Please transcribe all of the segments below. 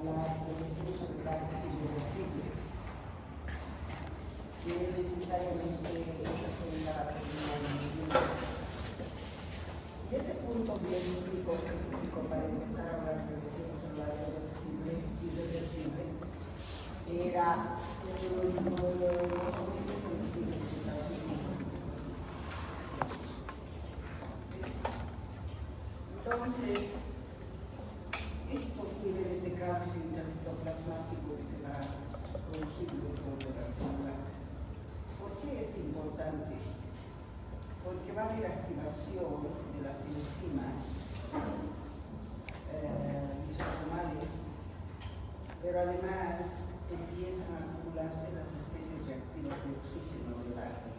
hablar de lesión celular irreversible, que necesariamente esa célula termina en. Y ese punto bien crítico para empezar a hablar de lesión celular irreversible era entonces, estos niveles de calcio intracitoplasmático que se va produciendo por la célula, ¿por qué es importante? Porque va a haber activación de las enzimas lisosomales, pero además empiezan a acumularse las especies reactivas de oxígeno del aire.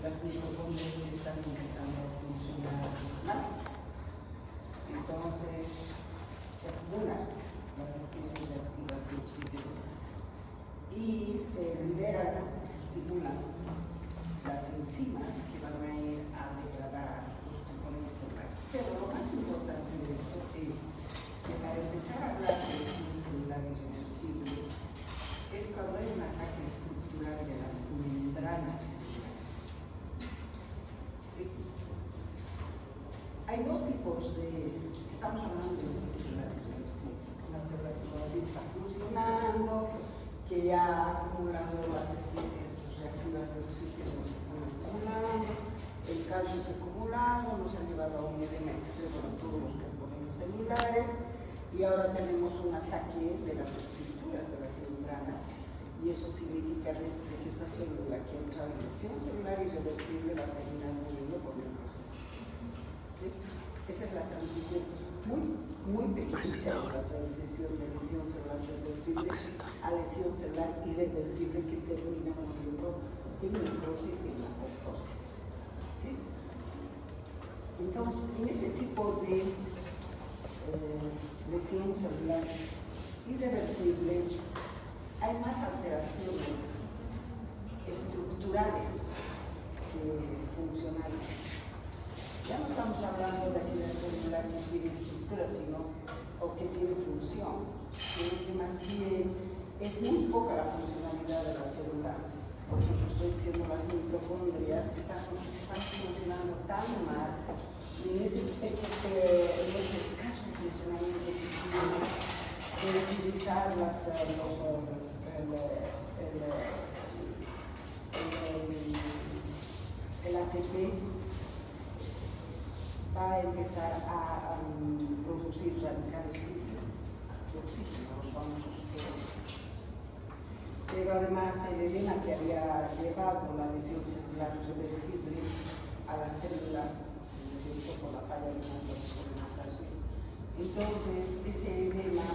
Las mitocondrias que están empezando a funcionar mal. Entonces se acumulan las especies reactivas de oxígeno y se liberan, se estimulan las enzimas que van a ir a degradar los componentes celulares. Pero lo más importante de esto es que para empezar a hablar de lesión celular irreversible es cuando hay un ataque estructural de las membranas celulares. ¿Sí? Hay dos tipos de. Estamos hablando de lesión celular irreversible. Una célula que todavía está funcionando, que ya ha acumulado las especies reactivas de oxígeno, se están acumulando, el calcio se ha acumulado, nos ha llevado a un edema extremo de todos los componentes celulares y ahora tenemos un ataque de las estructuras de las membranas y eso significa que esta célula que entra en lesión celular irreversible va a terminar muriendo por necrosis. ¿Sí? Esa es la transición muy pequeña, la transición de lesión celular reversible a lesión celular irreversible que termina muriendo en necrosis y en apoptosis. ¿Sí? Entonces, en este tipo de lesión celular irreversible hay más alteraciones estructurales que funcionales. Ya no estamos hablando de aquella célula que tiene estructura, o que tiene función, sino que más bien es muy poca la funcionalidad de la célula. Por ejemplo, estoy diciendo las mitocondrias que están funcionando tan mal en ese escaso funcionamiento que tienen de utilizar el ATP va a empezar a producir radicales libres de oxígeno, los famosos EOS. Pero además el edema que había llevado la lesión celular reversible a la célula, por la falla de la alimentación. Entonces, ese edema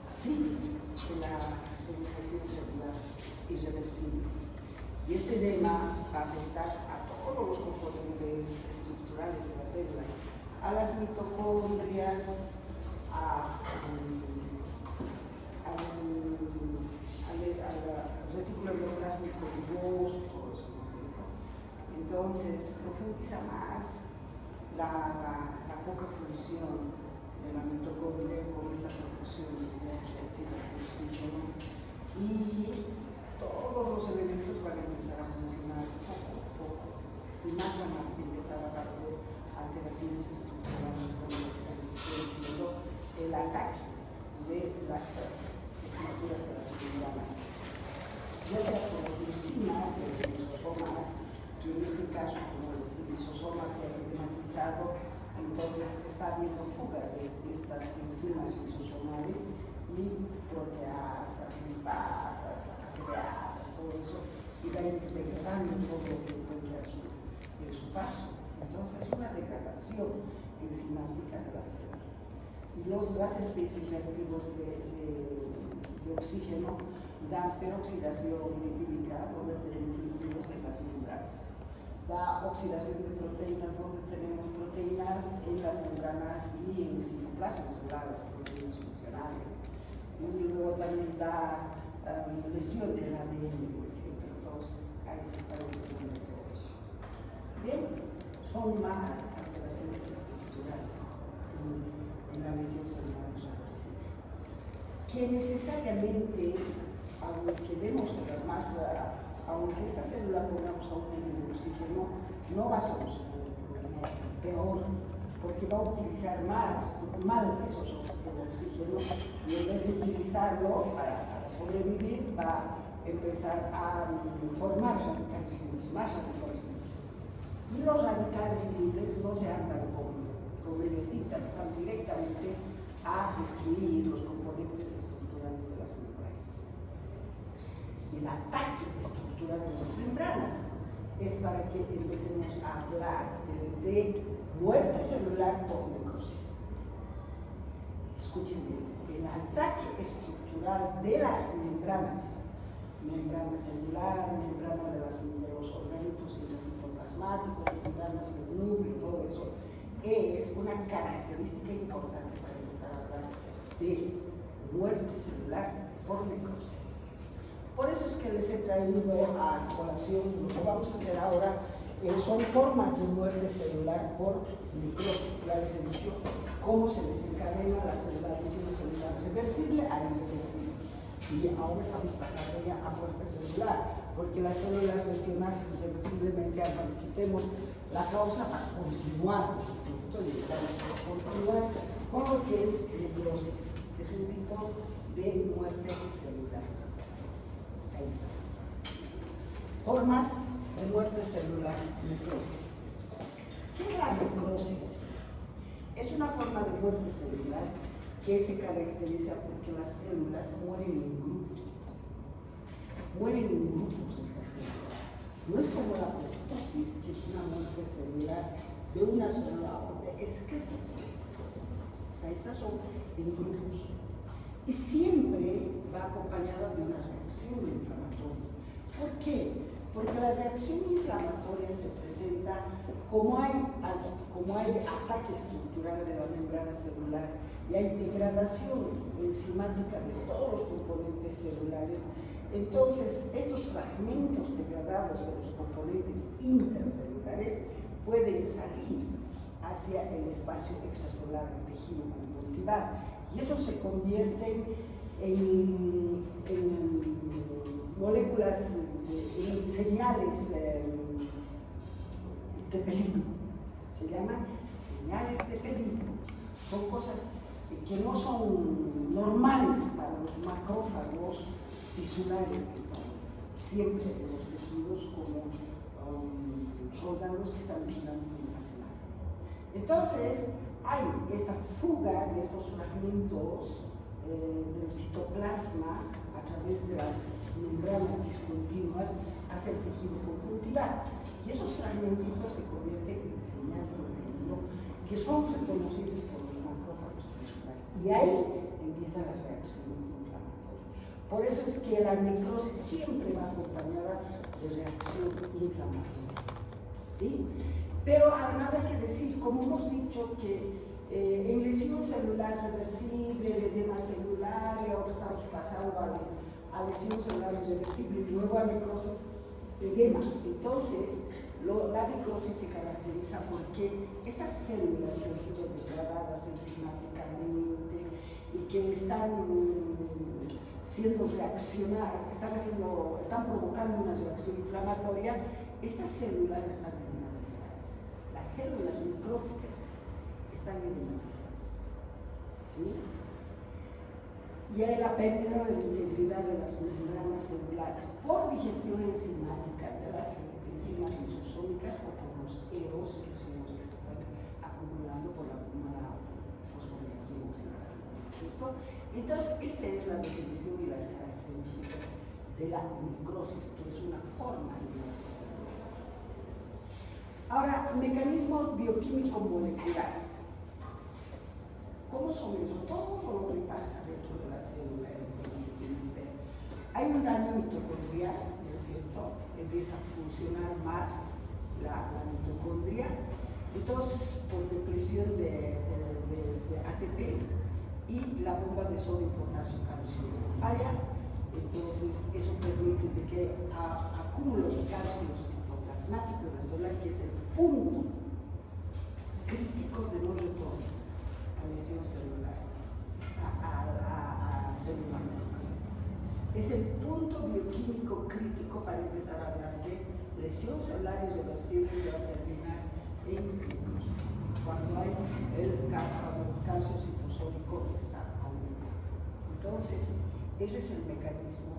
sigue en la lesión celular irreversible. Y este edema va a afectar a todos los componentes estructurales de la célula, a las mitocondrias, al retículo endoplásmico rugoso, todo eso, ¿no es cierto? Entonces, profundiza más la poca función de la mitocondria con esta producción de especies reactivas de oxígeno y todos los elementos van a empezar a funcionar poco a poco y más van a empezar a aparecer alteraciones estructurales como lo que estoy diciendo, el ataque de las estructuras de las membranas, ya sea por las enzimas de los lisosomas, que en este caso como el lisosoma se ha enzimatizado, entonces está habiendo fuga de estas enzimas lisosomales y proteasas, lipasas, acreasas, todo eso, y va a ir degradando todo lo que encuentra en su paso. Entonces es una degradación enzimática de la célula. Y las especies reactivos de oxígeno dan peroxidación lipídica, donde tenemos lípidos en las membranas. Da oxidación de proteínas, donde tenemos proteínas en las membranas y en el citoplasma celular, las proteínas funcionales. Y luego también da lesión del ADN, pues, entre todos, ahí se está lesionando todo eso. Bien, son más alteraciones estructurales en la lesión celular irreversible. que necesariamente, aunque demos más, aunque esta célula pongamos a un nivel de oxígeno, no va a solucionar el problema, va a ser peor, porque va a utilizar mal esos oxígeno y en vez de utilizarlo para sobrevivir, va a empezar a formar radicales libres, más radicales libres. Y los radicales libres no se andan con mediecitas, van directamente a destruir los componentes estructurales de las membranas. Y el ataque estructural de las membranas es para que empecemos a hablar de muerte celular por necrosis. Escuchen bien, el ataque estructural de las membrana celular, membrana de los organitos intracitoplasmáticos, membranas del núcleo, todo eso, es una característica importante para empezar a hablar de muerte celular por necrosis. Por eso es que les he traído a colación, lo que vamos a hacer ahora son formas de muerte celular por necrosis. Ya les he dicho cómo se desencadena la lesión celular reversible a irreversible. Y ahora estamos pasando ya a muerte celular, porque las células lesionadas irreversiblemente, cuando quitemos la causa, para continuar, ¿cierto? Y continuar con lo que es necrosis. Es un tipo de muerte celular. Ahí está. Formas de muerte celular, necrosis. ¿Qué es la necrosis? Es una forma de muerte celular que se caracteriza porque las células mueren en grupos. Mueren en grupos estas células. No es como la apoptosis, que es una muerte celular de una sola o de escasas células. Estas son en grupos. Y siempre va acompañada de una reacción inflamatoria. ¿Por qué? Porque la reacción inflamatoria se presenta como hay ataque estructural de la membrana celular y hay degradación enzimática de todos los componentes celulares. Entonces, estos fragmentos degradados de los componentes intracelulares pueden salir hacia el espacio extracelular del tejido conjuntival y eso se convierte en moléculas, en señales de peligro. Se llaman señales de peligro. Son cosas que no son normales para los macrófagos tisulares que están siempre en los tejidos como soldados que están vigilando que no pase nada. Entonces, hay esta fuga de estos fragmentos del citoplasma a través de las membranas discontinuas hacia el tejido conjuntival. Y esos fragmentitos se convierten en señales de peligro que son reconocidos por los macrófagos tisulares. Y ahí empieza la reacción inflamatoria. Por eso es que la necrosis siempre va acompañada de reacción inflamatoria. ¿Sí? Pero además hay que decir, como hemos dicho, que en lesión celular reversible, el edema celular, y ahora estamos pasando a lesión celular irreversible y luego a necrosis edema. Entonces, la necrosis se caracteriza porque estas células que han sido degradadas enzimáticamente y que están siendo están provocando una reacción inflamatoria, estas células están edematizadas. Las células necróticas están edematizadas. ¿Sí? Y hay la pérdida de la integridad de las membranas celulares por digestión enzimática de las enzimas lisosómicas o por los EROs, que son los que se están acumulando por la mala fosforilación oxidativa, ¿cierto? Entonces, esta es la definición y las características de la necrosis, que es una forma de muerte celular. Ahora, mecanismos bioquímico-moleculares. ¿Cómo son eso? Todo lo que pasa dentro de la célula. Hay un daño mitocondrial, ¿no es cierto? Empieza a funcionar más la mitocondria. Entonces, por depresión de ATP y la bomba de sodio, potasio, calcio falla, entonces eso permite de que acúmulo de calcio citoplasmático en la célula, que es el punto crítico de no retorno a lesión celular, a célula Es el punto bioquímico crítico para empezar a hablar de lesión celular irreversible que va a terminar en necrosis, cuando el calcio citosólico está aumentado. Entonces, ese es el mecanismo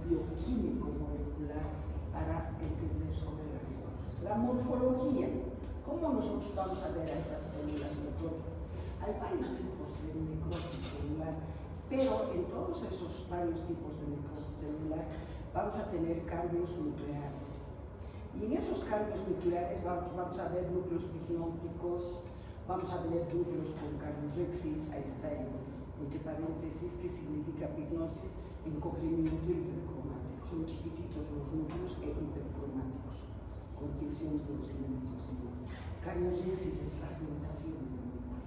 bioquímico molecular para entender sobre la necrosis. La morfología, ¿cómo nosotros vamos a ver a estas células necróticas? Hay varios tipos de necrosis celular, pero en todos esos varios tipos de necrosis celular vamos a tener cambios nucleares. Y en esos cambios nucleares vamos a ver núcleos pignóticos, vamos a ver núcleos con cariorexis, ahí está entre paréntesis, que significa pignosis, encogimiento hipercromático. Son chiquititos los núcleos e hipercromáticos, con tensiones de los elementos. Cariorexis es fragmentación del núcleo.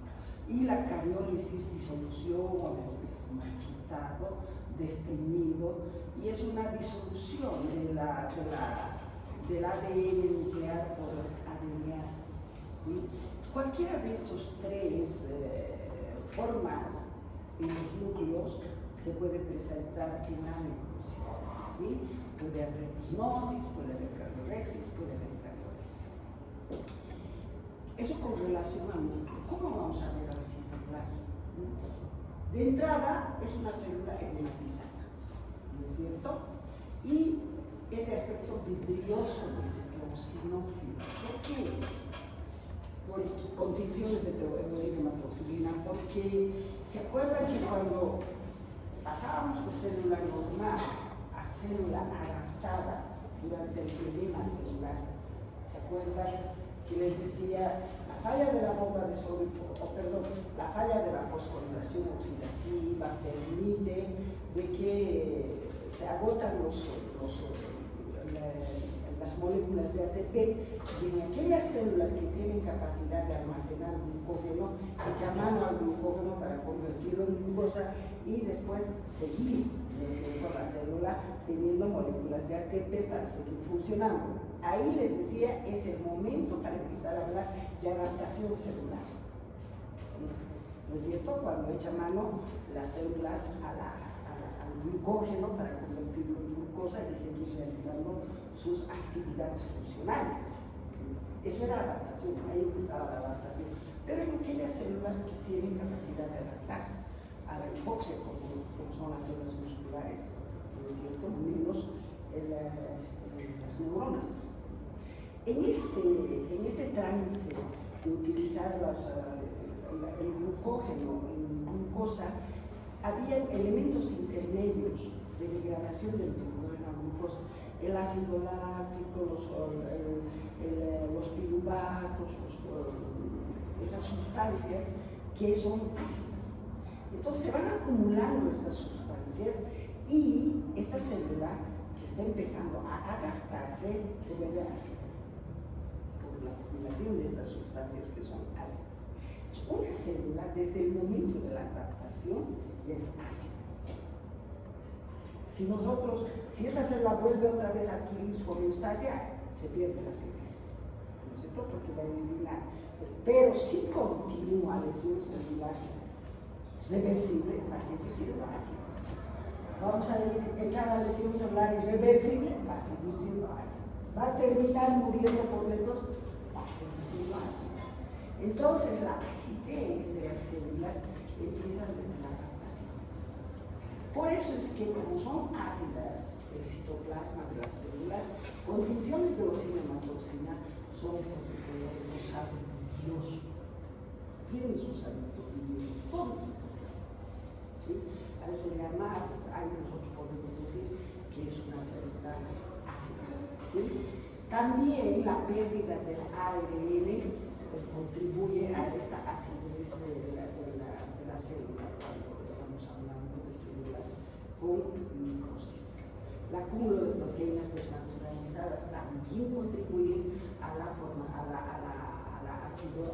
Y la cariólisis, disolución o el aspecto marchitado, desteñido, y es una disolución del ADN nuclear por las adenosínas, ¿sí? Cualquiera de estos tres formas en los núcleos se puede presentar en la necrosis, ¿sí? Puede haber pignosis, puede haber cariorexis, puede haber cariólisis. Eso con relación al núcleo. ¿Cómo vamos a ver al citoplasma? De entrada es una célula enigmatizada, ¿no es cierto? Y es de aspecto vidrioso, eosinófilo. ¿Por qué? Por condiciones de hematoxilina, porque se acuerdan que cuando pasábamos de célula normal a célula adaptada durante el edema celular, ¿se acuerdan que les decía la falla de la bomba de sodio, la falla de la fosforilación oxidativa permite de que se agotan las moléculas de ATP, y en aquellas células que tienen capacidad de almacenar glucógeno, echa mano al glucógeno para convertirlo en glucosa y después seguir, ¿no es cierto?, la célula teniendo moléculas de ATP para seguir funcionando. Ahí les decía, es el momento para empezar a hablar de adaptación celular, ¿no es cierto?, cuando echa mano las células al glucógeno para convertirlo en glucosa y seguir realizando sus actividades funcionales. Eso era adaptación, ahí empezaba la adaptación. Pero en aquellas células que tienen capacidad de adaptarse a la hipoxia, como son las células musculares, ¿no es cierto?, menos las neuronas. En este trance de utilizar el glucógeno en glucosa, había elementos intermedios de degradación del glucógeno a glucosa, el ácido láctico, los piruvatos, esas sustancias que son ácidas. Entonces se van acumulando estas sustancias y esta célula que está empezando a adaptarse se vuelve ácida por la acumulación de estas sustancias que son ácidas. Una célula desde el momento de la adaptación es ácida. Si esta célula vuelve otra vez a adquirir su homeostasia, se pierde la acidez, ¿no es cierto?, porque va a eliminar. Pero si continúa lesión celular reversible, va a seguir siendo ácido. Vamos a entrar a lesión celular irreversible, va a seguir siendo ácido. Va a terminar muriendo por necrosis, va a seguir siendo ácido. Entonces la acidez de las células empieza desde la adaptación. Por eso es que como son ácidas, el citoplasma de las células, con funciones de hematoxina, son pues de color rosado vidrioso. Bien rosadito vidrioso, todo el citoplasma, ¿sí? A veces nosotros podemos decir que es una célula ácida, ¿sí? También la pérdida del ARN contribuye a esta acidez de la célula cuando estamos hablando de células con necrosis. El acúmulo de proteínas desnaturalizadas también contribuye a la acidez,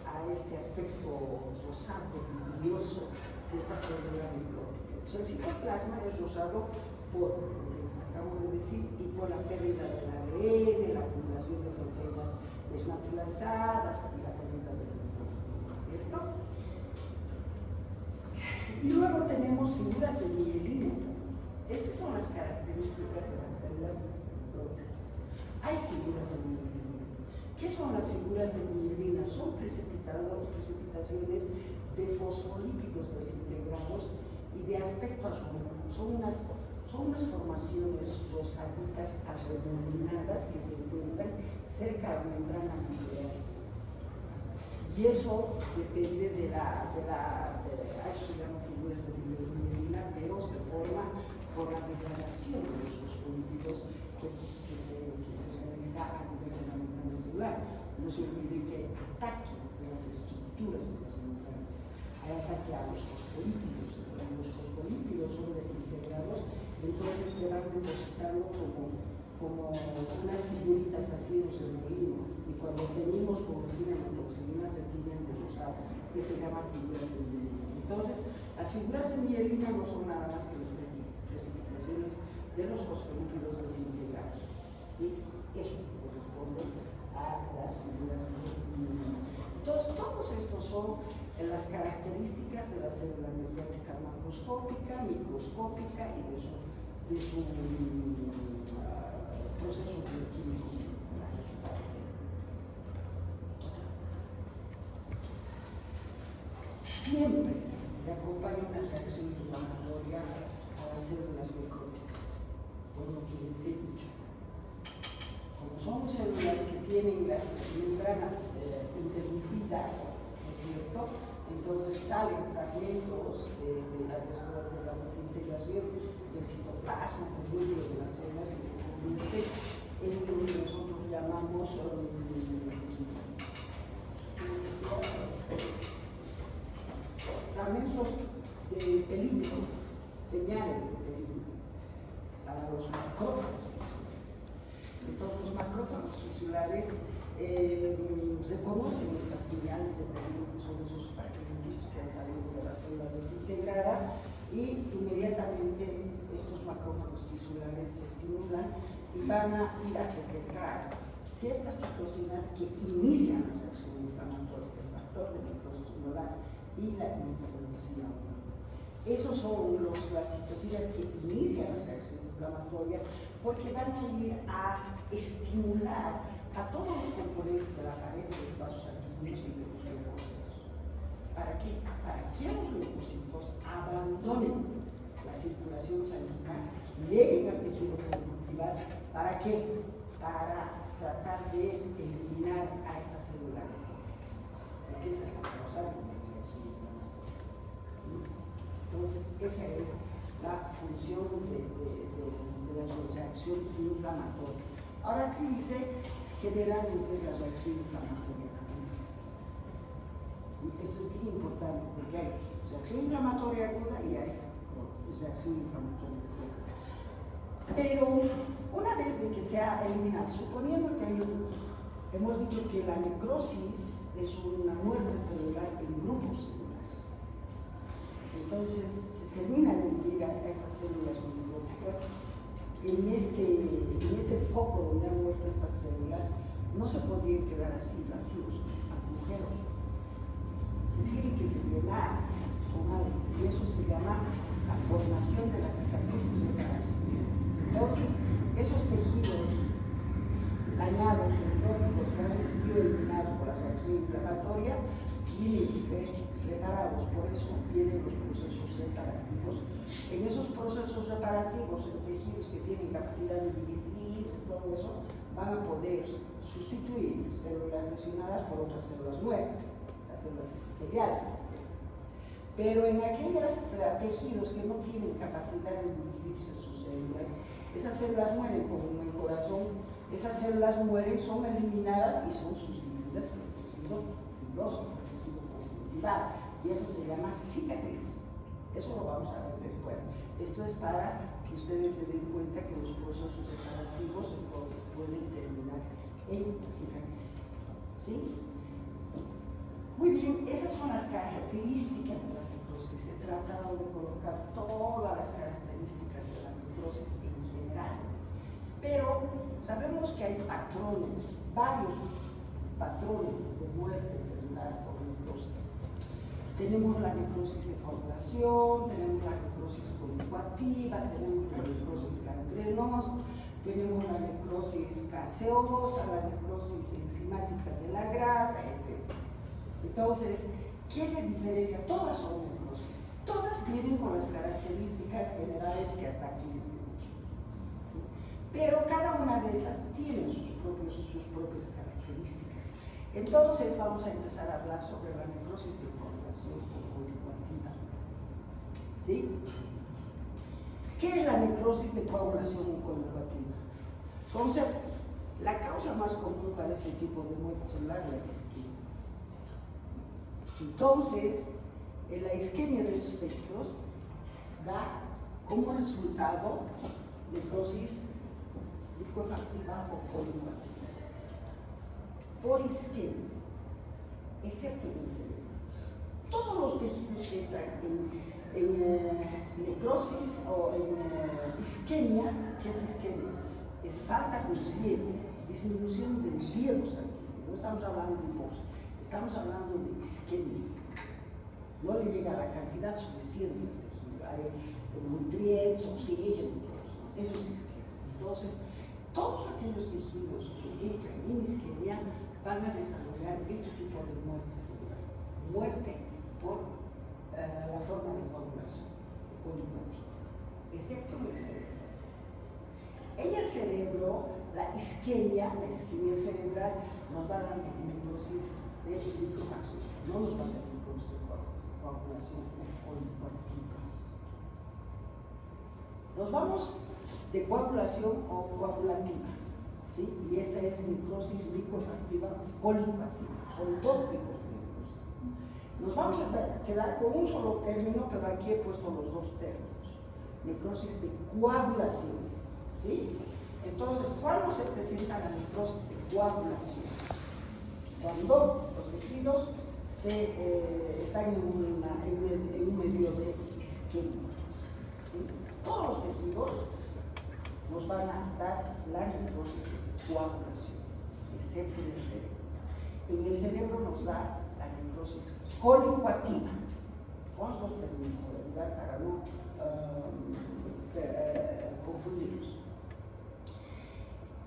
a este aspecto rosado, vidrioso de esta célula necrótica. El citoplasma es rosado por lo que les acabo de decir y por la pérdida del ADN, la acumulación de proteínas desnaturalizadas y la pérdida del glucógeno, ¿cierto? Y luego tenemos figuras de mielina. precipitaciones de fosfolípidos desintegrados y de aspecto azul. Son unas formaciones rosaditas arremolinadas que se encuentran cerca de la membrana nuclear. Y eso depende de eso se llama figuras de mielina, pero se forma por la degradación de los fosfolípidos que se realiza a nivel de la membrana celular. No se olvide que hay ataque de las estructuras de las membranas, hay ataque a los fosfolípidos. Los fosfolípidos son desintegrados, entonces se van depositando como unas figuritas así en el molino, y cuando tenemos con resina metoxilina se tiñen de rosado, que se llaman figuras de mielina. Entonces, las figuras de mielina no son nada más que las precipitaciones de los fosfolípidos desintegrados, ¿sí? Eso corresponde a las figuras de mielina. Entonces, todos estos son las características de la célula necrótica macroscópica, microscópica y de su proceso bioquímico. Siempre le acompaña una reacción inflamatoria a las células necróticas, por lo que les he dicho. Como son células que tienen las membranas interrumpidas, ¿no es cierto? Entonces salen fragmentos de la desintegración del citoplasma, del núcleo de las células, y se convierte en lo que nosotros llamamos fragmentos de peligro, señales de peligro para los macrófagos tisulares. Entonces los macrófagos tisulares reconocen estas señales de peligro, que son esos fragmentos que han salido de la célula desintegrada, y inmediatamente estos macrófagos tisulares se estimulan y van a ir a secretar ciertas citocinas que inician la reacción inflamatoria, el factor de necrosis tumoral y la interleucina 1. Esos son las citocinas que inician la reacción inflamatoria, porque van a ir a estimular a todos los componentes de la pared de los vasos sanguíneos y de los leucocitos. ¿Para qué? Para que los leucocitos abandonen la circulación sanguínea, lleguen al tejido conjuntival. ¿Para qué? Para tratar de eliminar a esta célula necrótica. Porque esa es la causa de la reacción inflamatoria. Entonces, esa es la función de la reacción inflamatoria. Ahora aquí dice generalmente la reacción inflamatoria. Esto es bien importante porque hay reacción inflamatoria aguda y hay reacción inflamatoria crónica. Pero una vez de que se ha eliminado, suponiendo que hemos dicho que la necrosis es una muerte celular en grupos celulares, entonces se termina de eliminar a estas células necróticas. En este foco donde han muerto estas células, no se podrían quedar así vacíos, agujeros. Se tiene que rellenar con algo, y eso se llama la formación de las cicatrices necróticas. Entonces, esos tejidos dañados, necróticos, que han sido eliminados por la reacción inflamatoria, tienen que ser reparados. Por eso vienen los procesos reparativos. En esos procesos reparativos, en tejidos que tienen capacidad de dividirse, todo eso, van a poder sustituir células lesionadas por otras células nuevas, las células epiteliales. Pero en aquellos tejidos que no tienen capacidad de dividirse sus células, esas células mueren, como en el corazón. Esas células mueren, son eliminadas y son sustituidas por el tejido fibroso, por el tejido conjuntival, y eso se llama cicatriz. Eso lo vamos a ver después. Esto es para que ustedes se den cuenta que los procesos reparativos entonces pueden terminar en cicatrices. ¿Sí? Muy bien, esas son las características de la necrosis. He tratado de colocar todas las características de la necrosis en general. Pero sabemos que hay patrones, varios patrones de muerte celular por necrosis. Tenemos la necrosis de coagulación, tenemos la necrosis conjugativa, tenemos la necrosis gangrenosa, tenemos la necrosis gaseosa, la necrosis enzimática de la grasa, etc. Entonces, ¿qué le diferencia? Todas son necrosis. Todas vienen con las características generales que hasta aquí les he dicho. ¿Sí? Pero cada una de estas tiene sus propias características. Entonces, vamos a empezar a hablar sobre la necrosis de coagulación colicoactiva. ¿Sí? ¿Qué es la necrosis de coagulación colicoactiva? Concepto. La causa más común para este tipo de muerte celular es la isquemia. Entonces, la isquemia de estos tejidos da como resultado necrosis licuefactiva o colicoactiva. Por isquemia, excepto en el cerebro. Todos los tejidos que entran en necrosis o en isquemia, ¿qué es isquemia? Es falta de riego, disminución del riego sanguíneo. No estamos hablando de voz, estamos hablando de isquemia. No le llega la cantidad suficiente al tejido, hay nutrientes, oxígeno, eso es isquemia. Entonces, todos aquellos tejidos que entran en isquemia van a desarrollar este tipo de muerte celular. Muerte por la forma de coagulación colicoactiva, excepto en el cerebro. En el cerebro, la isquemia cerebral nos va a dar necrosis de liquefacción, no nos va a dar necrosis de coagulación colicoactiva. Nos vamos de coagulación o coagulativa, ¿sí? Y esta es necrosis liquefactiva colicoactiva. Son dos tipos de necrosis. Nos vamos a quedar con un solo término, pero aquí he puesto los dos términos. Necrosis de coagulación, ¿sí? Entonces, ¿cuándo se presenta la necrosis de coagulación? Cuando los tejidos están en un medio de isquemia, ¿sí? Todos los tejidos nos van a dar la necrosis de coagulación, excepto en el cerebro. En el cerebro nos da la necrosis colicoactiva. Con los dos términos para no confundirlos.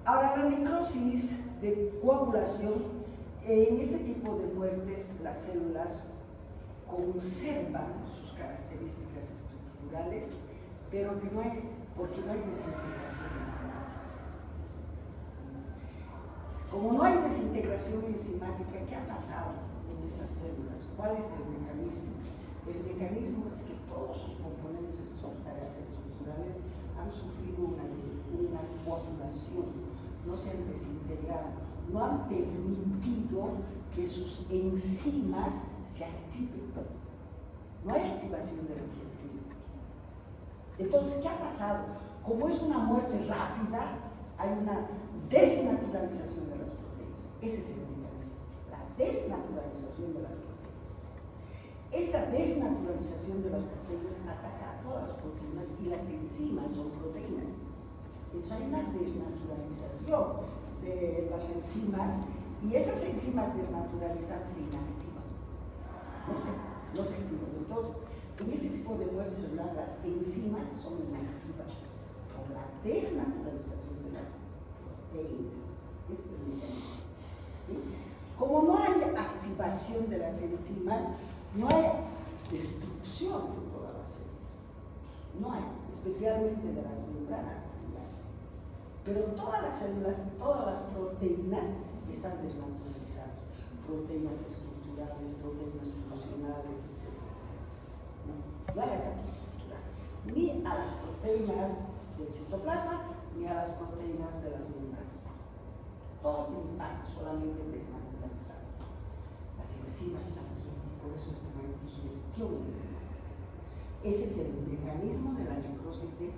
Ahora, la necrosis de coagulación, en este tipo de muertes, las células conservan sus características estructurales, pero porque no hay desintegración enzimática. Como no hay desintegración enzimática, ¿qué ha pasado en estas células? ¿Cuál es el mecanismo? El mecanismo es que todos sus componentes estructurales han sufrido una coagulación, no se han desintegrado, no han permitido que sus enzimas se activen. No hay activación de las enzimas. Entonces, ¿qué ha pasado? Como es una muerte rápida, hay una desnaturalización de las proteínas. Ese es el mecanismo, la desnaturalización de las proteínas. Esta desnaturalización de las proteínas ataca a todas las proteínas y las enzimas son proteínas. Entonces hay una desnaturalización de las enzimas y esas enzimas desnaturalizadas se inactivan. No se activan. Entonces, en este tipo de muertes celular, las enzimas son inactivas por la desnaturalización de las proteínas. Ese es el mecanismo. ¿Sí? Como no hay activación de las enzimas, no hay destrucción de todas las células. No hay, especialmente de las membranas. Pero todas las células, todas las proteínas están desnaturalizadas. Proteínas estructurales, proteínas funcionales, etc. No hay ataque estructural. Ni a las proteínas del citoplasma, ni a las proteínas de las membranas. Todos están solamente desnaturalizados. Las enzimas también, por eso es que no hay digestión enzimática. Ese es el mecanismo de la necrosis de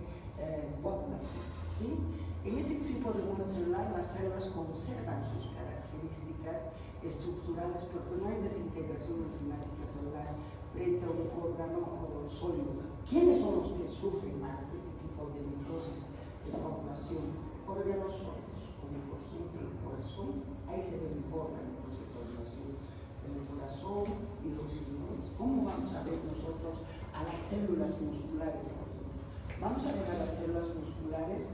coagulación. ¿Sí? En este tipo de muerte celular, las células conservan sus características estructurales porque no hay desintegración enzimática celular frente a un órgano sólido. ¿Quiénes son los que sufren más este tipo de necrosis de coagulación? Órganos sólidos, como por ejemplo el corazón. Ahí se ve mejor la necrosis de coagulación del corazón y los riñones. ¿Cómo vamos a ver nosotros a las células musculares, por ejemplo? Vamos a ver a las células musculares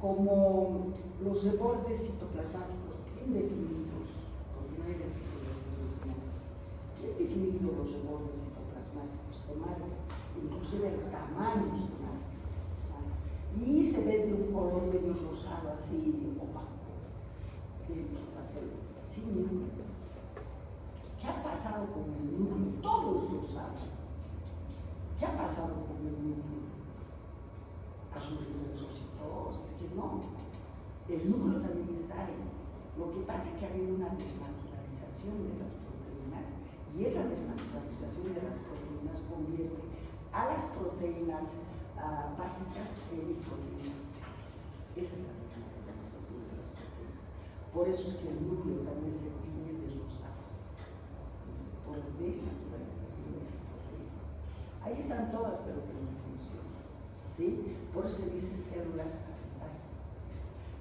como los rebordes citoplasmáticos bien definidos, porque no hay desintegración enzimática. definido los rebordes citoplasmáticos, se marca, inclusive el tamaño se marca, ¿vale? Y se ve de un color medio rosado, así opaco, la célula, sin núcleo. ¿Qué ha pasado con el núcleo? Todo es rosado. ¿Qué ha pasado con el núcleo? ¿Ha sufrido exocitosis? Que no. El núcleo también está ahí. Lo que pasa es que ha habido una desnaturalización de las proteínas y esa desnaturalización de las proteínas convierte a las proteínas básicas en proteínas ácidas. Esa es la desnaturalización de las proteínas. Por eso es que el núcleo también se tiñe de rosado, por la desnaturalización de las proteínas. Ahí están todas, pero que no funcionan, ¿sí? Por eso se dice células fantásticas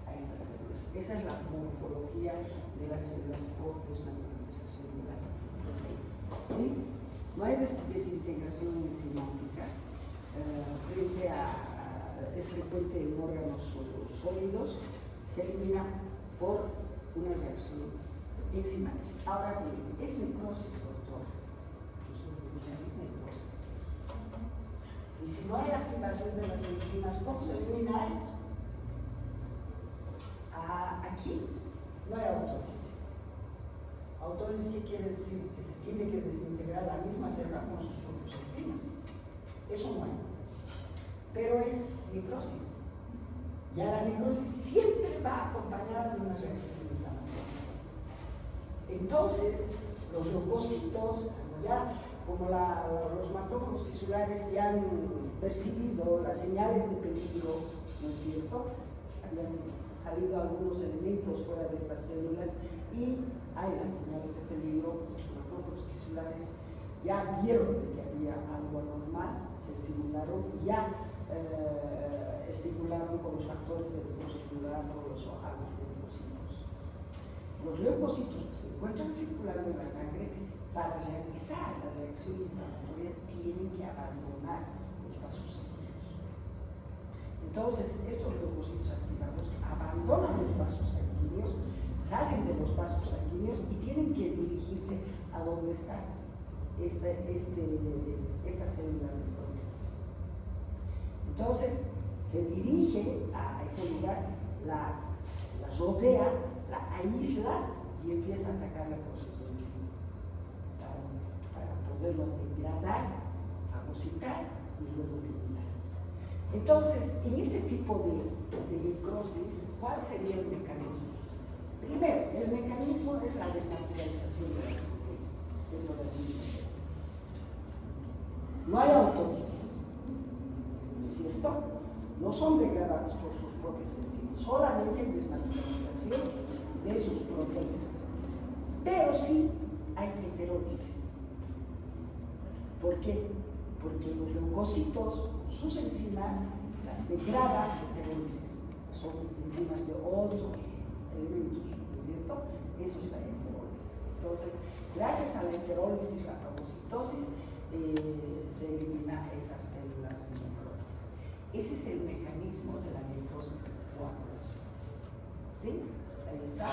a estas células. Esa es la morfología de las células por desnaturalización de las proteínas, ¿sí? No hay desintegración enzimática frente es frecuente en órganos sólidos, se elimina por una reacción enzimática. Ahora bien, es necrosis, doctor. Ustedes dirán, es necrosis. Y si no hay activación de las enzimas, ¿cómo se elimina esto? Aquí no hay autólisis. Autólisis, ¿qué quiere decir? Que se tiene que desintegrar la misma célula con sus propias enzimas. Eso no hay. Pero es necrosis. Ya la necrosis siempre va acompañada de una reacción inflamatoria. Entonces, los leucocitos, como los macrófagos tisulares ya han percibido las señales de peligro, ¿no es cierto? Habían salido algunos elementos fuera de estas células y hay las señales de peligro. Los macrófagos tisulares ya vieron de que había algo anormal, se estimularon, ya estimularon con los factores de glucosidulato a los leucocitos. Los leucocitos que se encuentran circulando en la sangre, para realizar la reacción inflamatoria, tienen que abandonar los vasos sanguíneos. Entonces, estos leucocitos activados abandonan los vasos sanguíneos, salen de los vasos sanguíneos y tienen que dirigirse a donde está esta célula necrótica. Entonces, se dirige a ese lugar, la rodea, la aísla y empieza a atacarla con sus enzimas para poderlo degradar, fagocitar y luego eliminar. Entonces, en este tipo de necrosis, ¿cuál sería el mecanismo? Primero, el mecanismo es la desnaturalización de las proteínas del organismo. No hay autólisis, ¿no es cierto? No son degradadas por sus propias enzimas, solamente hay desnaturalización de sus proteínas. Pero sí hay heterólisis. ¿Por qué? Porque los leucocitos, sus enzimas, las degradan heterólisis. Son enzimas de otros elementos, ¿no es cierto? Eso es la heterólisis. Entonces, gracias a la heterólisis, la fagocitosis, se elimina esas células necróticas. Ese es el mecanismo de la necrosis de coagulación. ¿Sí? Ahí está.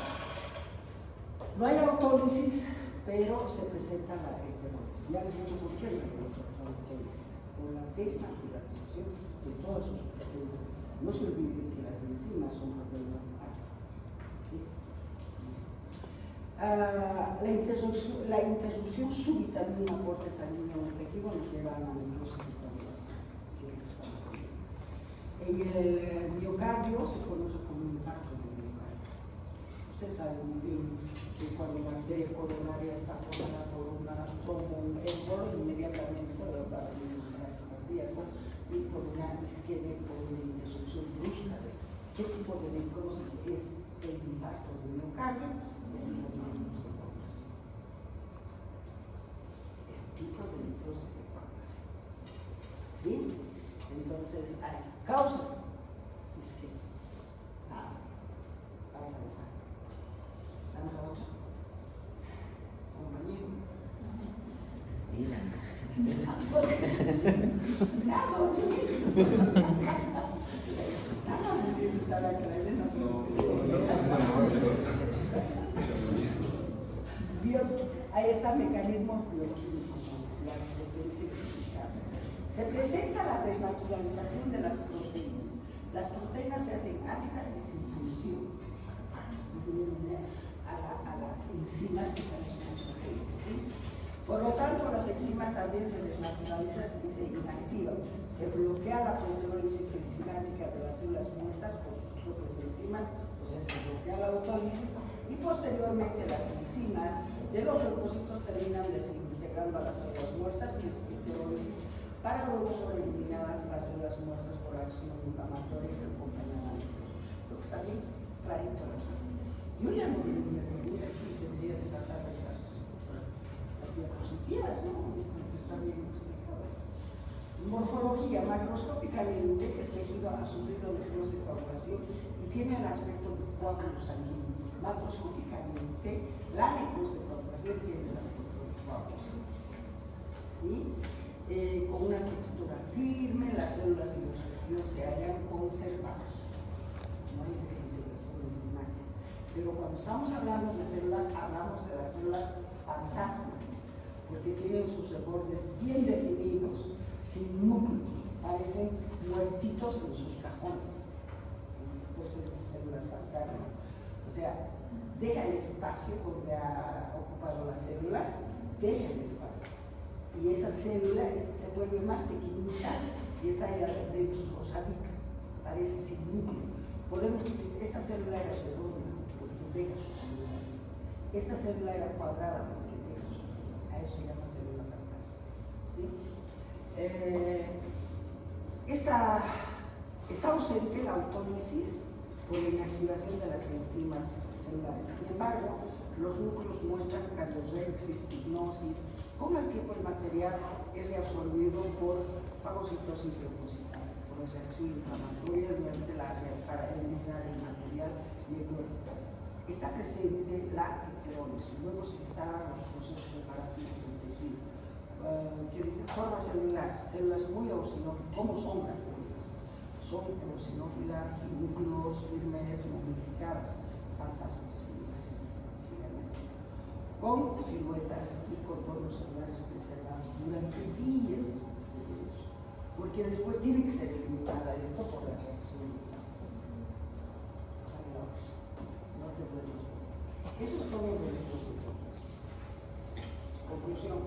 No hay autólisis, pero se presenta la heterólisis. Ya les he dicho por qué la autólisis. Por la desnaturalización de todas sus proteínas. No se olviden que las enzimas son proteínas ácidas. ¿Sí? La interrupción súbita de un aporte sanguíneo en un tejido nos lleva a la necrosis de coagulación. En el miocardio se conoce como infarto del miocardio. Ustedes saben muy bien que cuando la arteria coronaria está formada por un embolo, inmediatamente puede haber un infarto cardíaco y por una isquemia, por una interrupción brusca. ¿Qué tipo de necrosis es el infarto del miocardio? Este tipo de necrosis de coagulación. Este tipo de necrosis de coagulación. ¿Sí? Entonces hay causas. Es que falta de sangre. ¿La otra? Compañero. Ahí están mecanismos bioquímicos moleculares, lo que les he explicado. Se presenta la desnaturalización de las proteínas. Las proteínas se hacen ácidas y sin función a las enzimas que están en las proteínas, ¿sí? Por lo tanto, las enzimas también se desnaturalizan y se inactivan. Se bloquea la proteólisis enzimática de las células muertas por sus propias enzimas, o sea, se bloquea la autólisis y posteriormente las enzimas de los leucocitos terminan desintegrando a las células muertas, que es heterólisis, para luego ser eliminadas las células muertas por la acción inflamatoria que acompaña a la necrosis. Creo que está bien clarito aquí. Yo ya no debería venir aquí, tendría que pasar las diapositivas, ¿no? Porque está bien explicado. Morfología macroscópicamente, el tejido ha sufrido necrosis de coagulación y tiene el aspecto de coágulo sanguíneo. Macroscópicamente, la necrosis de coagulación tiene el aspecto de coágulo sanguíneo, ¿sí? Con una textura firme, las células y los tejidos se hallan conservados. No hay desintegración enzimática. Pero cuando estamos hablando de células, hablamos de las células fantasmas, porque tienen sus bordes bien definidos, sin núcleo, parecen muertitos en sus cajones. Por eso es células fantasmas. O sea, deja el espacio donde ha ocupado la célula, deja el espacio. Y esa célula se vuelve más pequeñita y está ahí dentro rosadita, parece sin núcleo. Podemos decir, esta célula era redonda porque deja su célula. Esta célula era cuadrada porque deja su célula. A eso se llama célula fantasma, ¿sí? Está ausente la autólisis por la inactivación de las enzimas celulares. Sin embargo, los núcleos muestran cardiorexis, pignosis. Con el tiempo el material es reabsorbido por fagocitosis leucocitaria, por la reacción inflamatoria durante para eliminar el material necrótico. Está presente la heterólisis, luego se instalan los procesos reparativos del tejido. Que dice, forma celular, células muy eosinófilas. ¿Cómo son las células? Son eosinófilas, sin núcleos firmes, momificadas, fantasmas celulares, con siluetas y contornos celulares preservados durante días seguidos, porque después tiene que ser eliminada esto por la reacción. No te duermas. Eso es todo lo de los. Conclusión,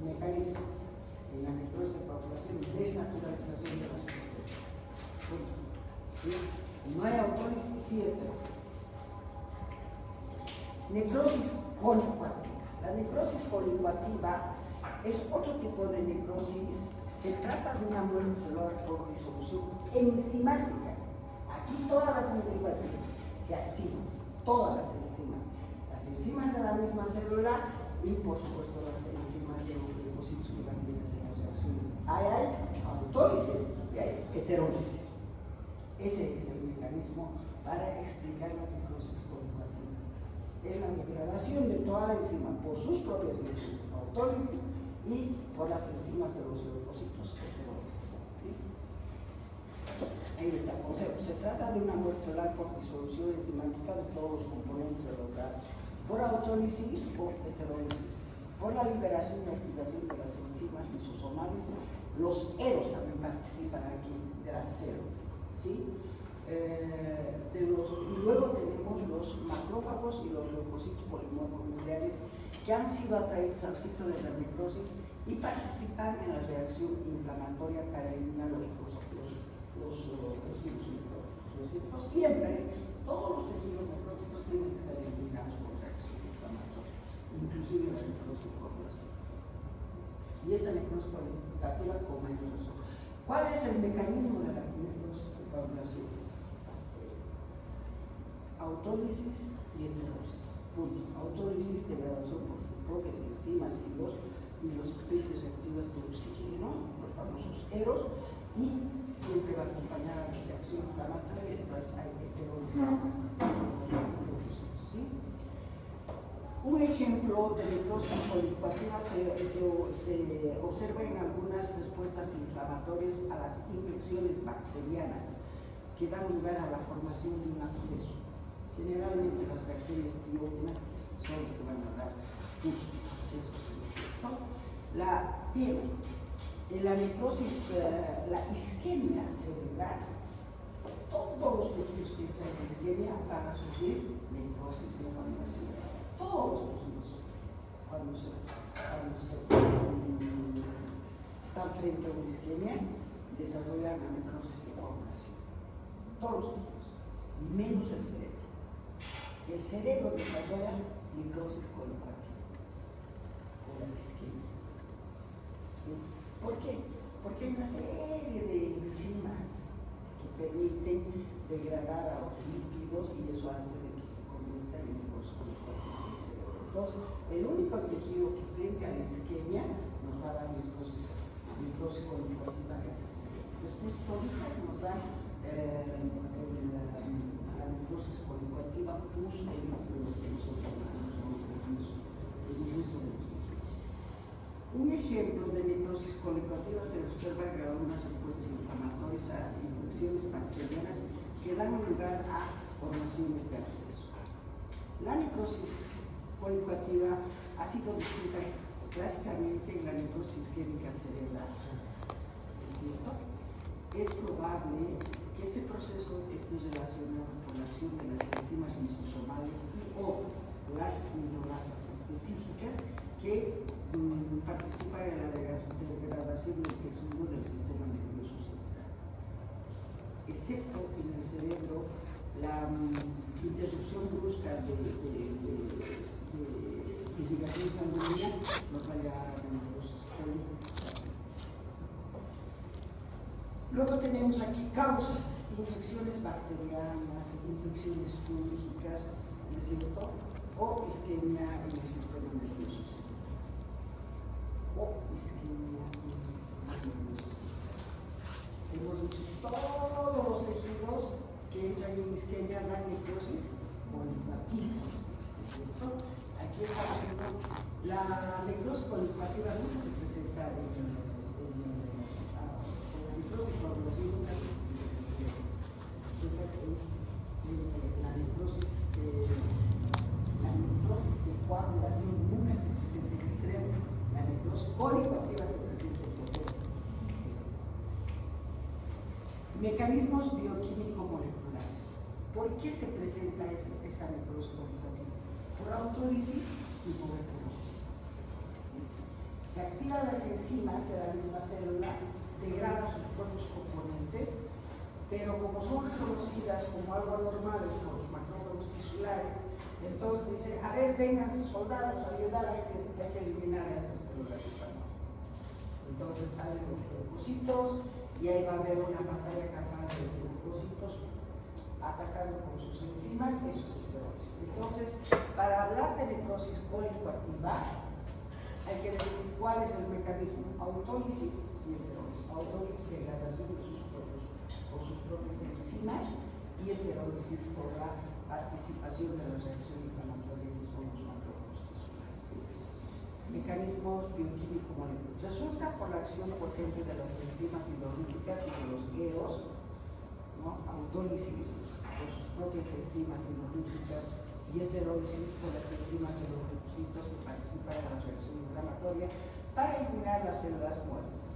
mecanismo en la necrosis de coagulación, desnaturalización de las proteínas. No hay autólisis, sí heterólisis. Necrosis colicoactiva. La necrosis colicoactiva es otro tipo de necrosis. Se trata de una muerte celular por disolución enzimática. Aquí todas las enzimas se activan, todas las enzimas de la misma célula y por supuesto las enzimas de los leucocitos que van a hacer la reacción. Hay autólisis y hay heterólisis. Ese es el mecanismo para explicar la necrosis colicoactiva. Es la degradación de toda la enzima por sus propias enzimas, autólisis, y por las enzimas de los leucocitos heterólisis, ¿sí? Ahí está el concepto. Se trata de una muerte celular por disolución enzimática de todos los componentes celulares, por autólisis o heterólisis, por la liberación y activación de las enzimas lisosomales. Los eros también participan aquí de la célula, ¿sí? Y luego tenemos los macrófagos y los leucocitos polimorfonucleares que han sido atraídos al ciclo de la necrosis y participan en la reacción inflamatoria para eliminar los tejidos necróticos. Entonces, siempre todos los tejidos necróticos tienen que ser eliminados por reacción inflamatoria, inclusive la necrosis coagulativa. Y esta necrosis coagulativa con mayor razón. ¿Cuál es el mecanismo de la necrosis coagulación? Autólisis y heterólisis. Punto. Autólisis, degradación por sus propias enzimas y los especies reactivas de oxígeno, los famosos eros, y siempre va acompañada de reacción inflamatoria, entonces hay heterólisis ¿sí? Un ejemplo de necrosis colicoactiva se observa en algunas respuestas inflamatorias a las infecciones bacterianas que dan lugar a la formación de un absceso. Generalmente las bacterias piógenas son las que van a dar procesos, ¿cierto? Pero en la necrosis, la isquemia cerebral, todos los tejidos que traen isquemia van a sufrir necrosis de coagulación. Todos los tejidos, cuando están frente a una isquemia, desarrollan la necrosis de coagulación. Todos los tejidos, menos el cerebro. El cerebro desarrolla necrosis colicoactiva o la isquemia. ¿Sí? ¿Por qué? Porque hay una serie de enzimas que permiten degradar a los lípidos y eso hace de que se convierta en necrosis colicoactiva del cerebro. Entonces, el único tejido que frente a la isquemia nos va a dar necrosis colicoactiva es el cerebro. Después, toditas nos dan la necrosis colicoactiva plus el lípido que nosotros decimos son los tejidos, el resto de los tejidos. Un ejemplo de necrosis colicoactiva se observa en algunas respuestas inflamatorias a infecciones bacterianas que dan lugar a formaciones de absceso. La necrosis colicoactiva ha sido descrita clásicamente en la necrosis isquémica cerebral. ¿Es cierto? Es probable que este proceso esté relacionado con la acción de las enzimas lisosomales o las aminolasas específicas que participan en la degradación del tejido del sistema nervioso central. Excepto en el cerebro, la interrupción brusca de irrigación sanguínea nos va a llevar a la necrosis colicoactiva. Luego tenemos aquí causas, infecciones bacterianas, infecciones fúngicas, ¿no es cierto? O isquemia en el sistema nervioso central. O isquemia en el sistema nervioso central. Hemos dicho todos los tejidos que entran en isquemia dan necrosis colicoactiva, ¿cierto? Aquí estamos viendo la necrosis colicoactiva nunca se presenta en la necrosis de coagulación nunca se presenta en extremo, la necrosis colicoactiva se presenta en extremo. Mecanismos bioquímico-moleculares. ¿Por qué se presenta esa necrosis colicoactiva? Por autólisis y por heterólisis. Se activan las enzimas de la misma célula, degradan sus propios componentes, pero como son reconocidas como algo anormales por los macrófagos tisulares, entonces dice, a ver, vengan soldados a ayudar, hay que eliminar a estas células que están muertas. Entonces salen los leucocitos y ahí va a haber una batalla campal de leucocitos atacando con sus enzimas y sus esteroides. Entonces, para hablar de necrosis colicoactiva, hay que decir cuál es el mecanismo: autólisis y heterólisis. Autólisis, degradación de por sus propias enzimas, y heterólisis por la participación de la reacción inflamatoria que son los macrófagos tisulares. ¿Sí? Mecanismos bioquímico-moleculares. Resulta por la acción potente de las enzimas hidrolíticas y de los GEOs, ¿no? Autólisis por sus propias enzimas hidrolíticas y heterólisis por las enzimas de los leucocitos que participan en la reacción inflamatoria para eliminar las células muertas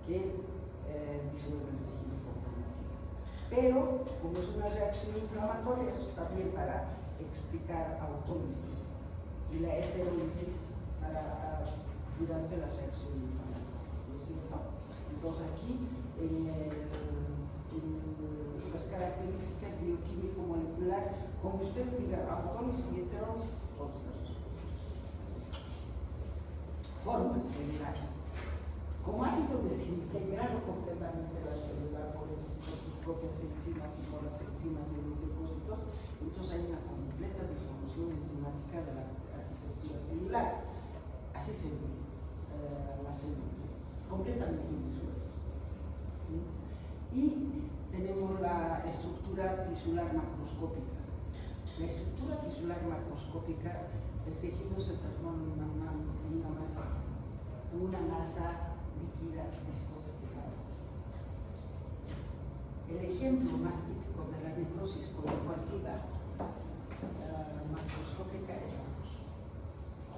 que disuelven el tejido comprometido. Pero, como es una reacción inflamatoria, esto también para explicar autólisis y la heterólisis durante la reacción inflamatoria, ¿no es cierto? Entonces aquí, en las características bioquímico-molecular, como ustedes digan, autólisis y heterólisis, todos los formas celulares. Como ha sido desintegrado completamente la célula por sus propias enzimas y por las enzimas de los leucocitos, entonces hay una completa disolución enzimática de la arquitectura celular. Así se ven las células, completamente disueltas. ¿Sí? Y tenemos la estructura tisular macroscópica. La estructura tisular macroscópica, el tejido se transforma en una masa líquida viscosa que llamamos. El ejemplo más típico de la necrosis colicoactiva macroscópica es la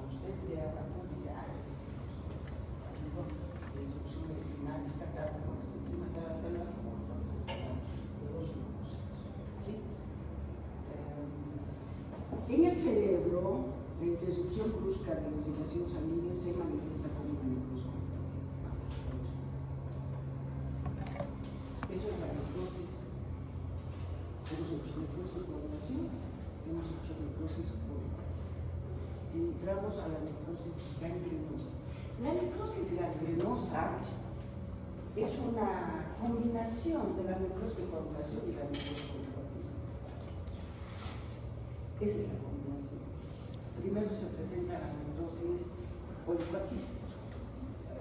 cuando ustedes vean la PUC, dice, este es destrucción enzimática, claro, con las enzimas de la célula, como entonces de los leucocitos. ¿Sí? En el cerebro, la interrupción brusca de la irrigación sanguínea se manifiesta como una necrosis. Eso es la necrosis. Hemos hecho necrosis de coagulación, hemos hecho necrosis cólica. Entramos a la necrosis gangrenosa. La necrosis gangrenosa es una combinación de la necrosis de coagulación y la necrosis colicuativa. Esa es la combinación. Primero se presenta la necrosis colicuativa,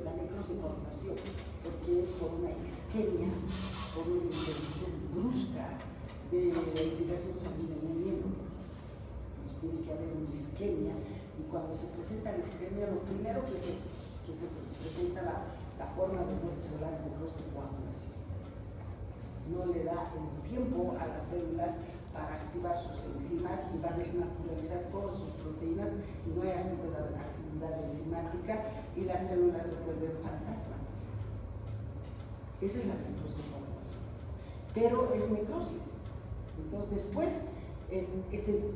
la necrosis de coagulación, porque es por una isquemia, por una interrupción brusca de la irrigación sanguínea en el miembro. Pues tiene que haber una isquemia, y cuando se presenta la isquemia, lo primero que se presenta la forma de muerte celular de necrosis de coagulación. No le da el tiempo a las células para activar sus enzimas y va a desnaturalizar todas sus proteínas y no hay actividad enzimática y las células se vuelven fantasmas. Esa es la necrosis de coagulación. Pero es necrosis. Entonces después,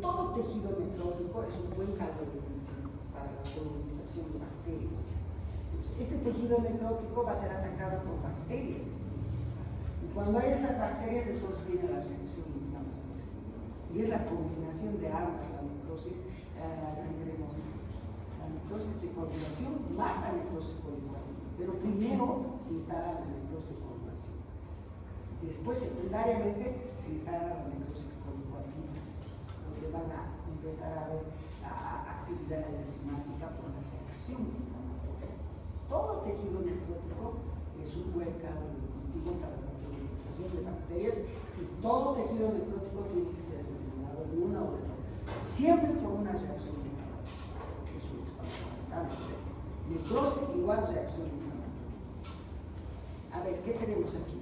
todo tejido necrótico es un buen caldo de cultivo para la colonización de bacterias. Entonces, este tejido necrótico va a ser atacado por bacterias. Y cuando hay esas bacterias, entonces viene la reacción inflamatoria. Y es la combinación de ambas, la necrosis gangrenosa. La necrosis de coagulación más la necrosis colicuativa. Pero primero se instala la necrosis de coagulación. Después, secundariamente, se instala la necrosis colicuativa, donde van a empezar a haber actividad enzimática por la reacción inflamatoria. Todo tejido necrótico es un buen caldo de cultivo para la colonización de bacterias y todo tejido necrótico tiene que ser eliminado de una u otra, siempre por una reacción inflamatoria. Eso es lo necrosis igual reacción inflamatoria. A ver, ¿qué tenemos aquí?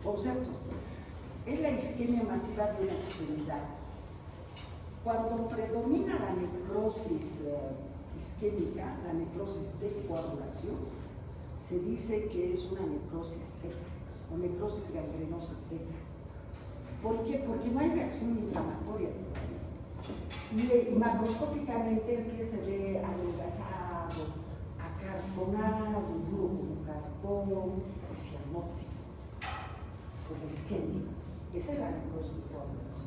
Concepto. Es la isquemia masiva de una extremidad. Cuando predomina la necrosis isquémica, la necrosis de coagulación, se dice que es una necrosis seca o necrosis gangrenosa seca. ¿Por qué? Porque no hay reacción inflamatoria todavía. Y macroscópicamente el pie se ve adelgazado, acartonado, duro como cartón, y cianótico, como isquemia. Esa es la necrosis de coagulación.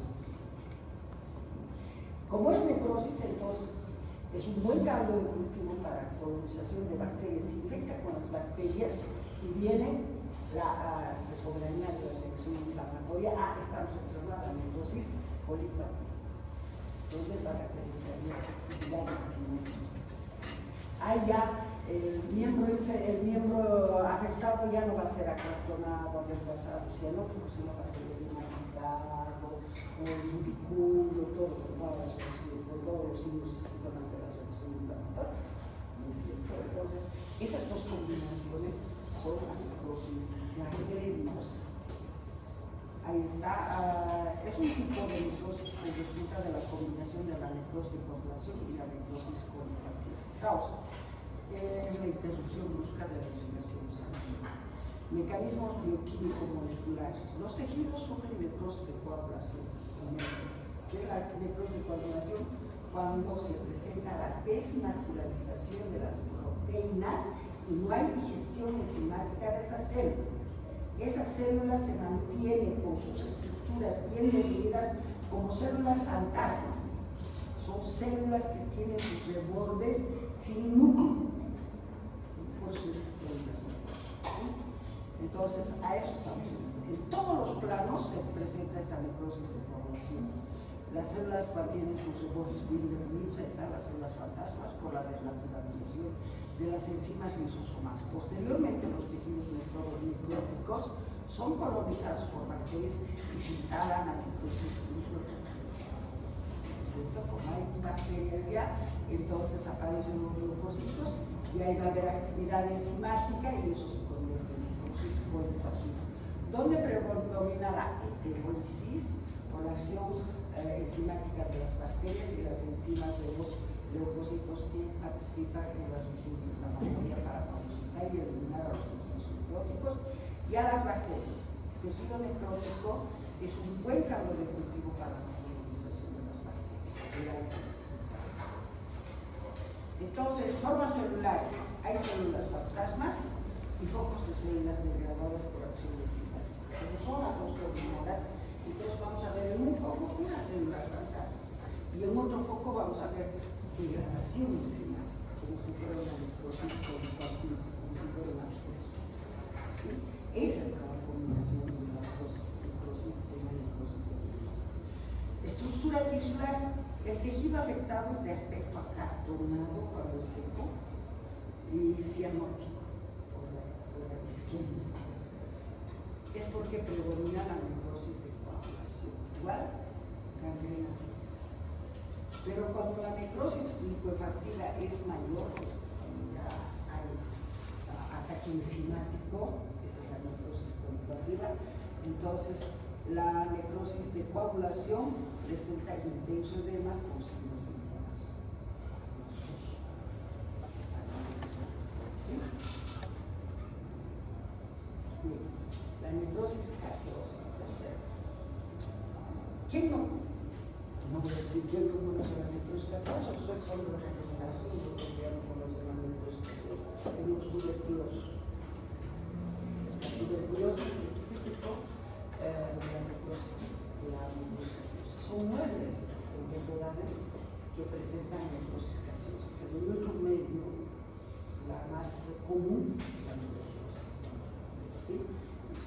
Como es necrosis, entonces es un buen caldo de cultivo para colonización de bacterias. Se infecta con las bacterias y viene se sobreañade la reacción inflamatoria. Estamos observando la necrosis colicuativa, donde van a tener actividad enzimática. Ahí ya el miembro afectado ya no va a ser acartonado, reemplazado, sino va a ser edematizado, rubiculo, con todos los signos y síntomas de la reacción inflamatoria. ¿No es cierto? Entonces, esas dos combinaciones son la necrosis gangrenosa. Ahí está, es un tipo de necrosis que resulta de la combinación de la necrosis de coagulación y la necrosis colicuativa. Causa es la interrupción brusca de la irrigación sanguínea. Mecanismos bioquímico-moleculares. Los tejidos sufren necrosis de coagulación. ¿Qué es la necrosis de coagulación? Cuando se presenta la desnaturalización de las proteínas y no hay digestión enzimática de esas células. Esas células se mantienen con sus estructuras bien definidas como células fantasmas. Son células que tienen sus rebordes sin núcleo. Por eso es células. ¿Sí? Entonces, a eso estamos viendo. En todos los planos se presenta esta necrosis de coagulación. Las células mantienen sus rebordes bien definidos. Ahí están las células fantasmas por la desnaturalización de las enzimas lisosomales. Posteriormente, los tejidos necróticos son colonizados por bacterias y se instalan a necrosis necrótica. Como hay bacterias ya, entonces aparecen los leucocitos y ahí va a haber actividad enzimática y eso se convierte en necrosis colicuativa. Donde predomina la heterólisis por la acción enzimática de las bacterias y las enzimas de los leucocitos que participan en la reacción inflamatoria para fagocitar y eliminar a los tejidos necróticos y a las bacterias. El tejido necrótico es un buen caldo de cultivo para la colonización de las bacterias. Entonces, formas celulares. Hay células fantasmas y focos de células degradadas por acción enzimática. Como son las dos coordinadas, entonces vamos a ver en un foco unas células fantasmas y en otro foco vamos a ver degradación enzimática, como si fuera una necrosis coagulativa, como si fuera un absceso. ¿Sí? Esa es la combinación de las dos necrosis en la necrosis gangliosa. Estructura tisular. El tejido afectado es de aspecto acartonado cuando es seco y cianótico por la isquemia. Es porque predomina la necrosis de coagulación, igual gangrena seca. Pero cuando la necrosis licuefactiva es mayor, pues cuando ya hay ataque enzimático, esa es la necrosis colicoactiva, entonces la necrosis de coagulación presenta intenso edema con signos de inflamación. Los dos están analizados. ¿Sí? Bien. La necrosis gaseosa, tercero. ¿Quién no? No voy a decir quién no conoce la necrosis gaseosa. Ustedes son de otra generación, yo creo que ya no conocen la necrosis gaseosa. Tenemos tuberculosis. La tuberculosis es típico de la necrosis gaseosa. Son 9 enfermedades que presentan necrosis gaseosa, pero en nuestro medio la más común es la tuberculosis. ¿Sí?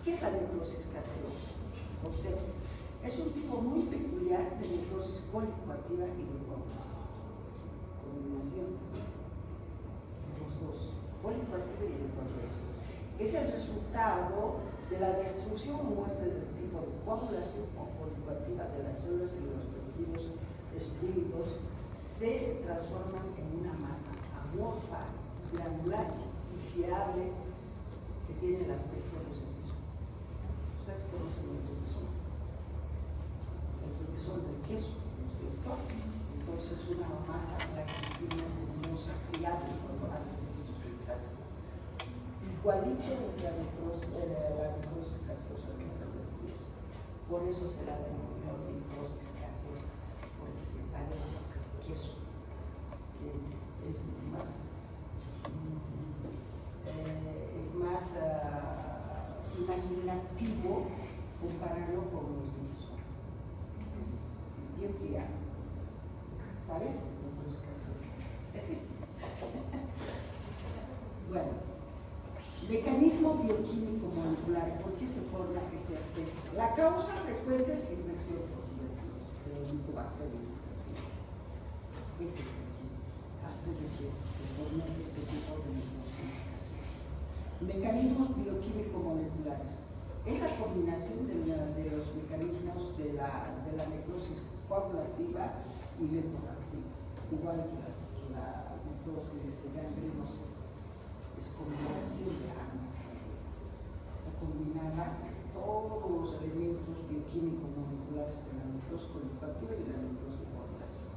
¿Qué es la necrosis gaseosa? Observen, es un tipo muy peculiar de necrosis colicoactiva y de coagulación. Combinación de los dos, colicoactiva y de coagulación. Es el resultado de la destrucción o muerte del tipo de coagulación o colicoactiva de las células y de los tejidos destruidos se transforman en una masa amorfa, granular y fiable que tiene el aspecto de requesón. Ustedes conocen el requesón. El requesón del queso, ¿no es cierto? Entonces una masa blanquecina, luminosa, fiable cuando haces estos fixados. Igualito es la necrosis gaseosa que es la tuberculosis. Por eso se la denomina necrosis gaseosa, porque se parece al queso, que es más imaginativo compararlo con los requesón. Es bien friado. Parece necrosis gaseosa. Bueno. Mecanismo bioquímico molecular. ¿Por qué se forma este aspecto? La causa frecuente es infección por tuberculosis, pero micobacteriana. Ese es el que hace de que se forme este tipo de necrosis gaseosa. Mecanismos bioquímico-moleculares. Es la combinación de los mecanismos de la necrosis coagulativa y leucoactiva, igual que la necrosis gangrenosa. Es combinación de ambas también. Está combinada todos los elementos bioquímico-moleculares de la necrosis colicoactiva y de la necrosis de coagulación.